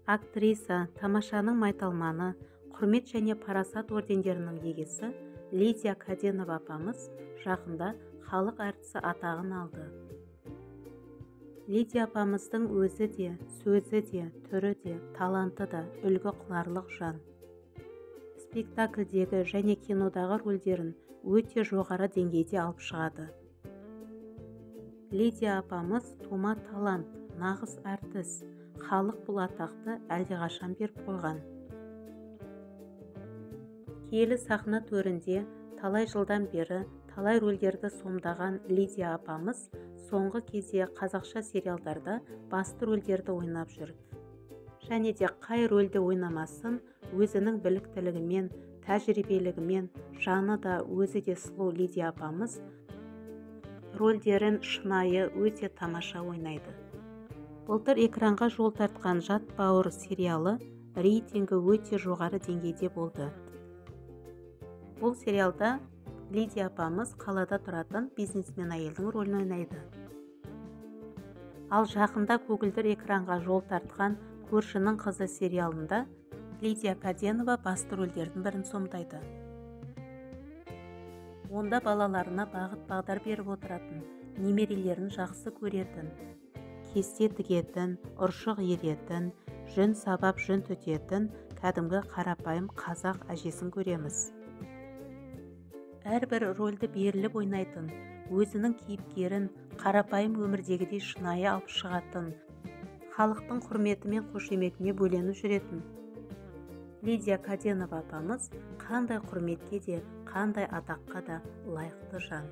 Актриса, тамашаның майталманы, құрмет және парасат ордендерінің иегесі Лидия Каденова апамыз жақында халық әртісі атағын алды. Лидия апамыздың өзі де, сөзі де, түрі де, таланты да үлгі қыларлық жан. Спектакльдегі және кинодағы рөлдерін өте жоғары деңгейде алып шығады. Лидия апамыз тума талант, нағыз әртіс, халық бұл атақты әлдеқашан беріп қойған. Киелі сахна төрінде талай жылдан бері талай рөлдерді сомдаған Лидия апамыз соңғы кезде қазақша сериалдарда басты рөлдерді ойнап жүр. Және де қай рөлде ойнамасын өзінің біліктілігімен, тәжірибелігімен, жаны да өзі де сұлу Лидия апамыз рөлдерін шынайы өте тамаша ойнайды. Былтыр экранға жол тартқан «Жат бауыр» сериалы рейтингі өте жоғары деңгейде болды. Бұл сериалда Лидия апамыз қалада тұратын бизнесмен әйелдің рөлін ойнайды. Ал жақында көгілдір экранға жол тартқан «Көршінің қызы» сериалында Лидия Каденова басты рөлдердің бірін сомдайды. Онда балаларына бағыт-бағдар беріп отыратын, немерелерін жақсы көретін, кесте тігетін, ұршық еретін, жүн сабап жүн түтетін кәдімгі қарапайым қазақ әжесін көреміз. Әрбір рөлді беріліп ойнайтын, өзінің кейіпкерін қарапайым өмірдегідей шынайы алып шығатын, халықтың құрметі мен қошеметіне бөленіп жүретін Лидия Каденова апамыз қандай құрметке де, қандай атаққа да лайықты жан.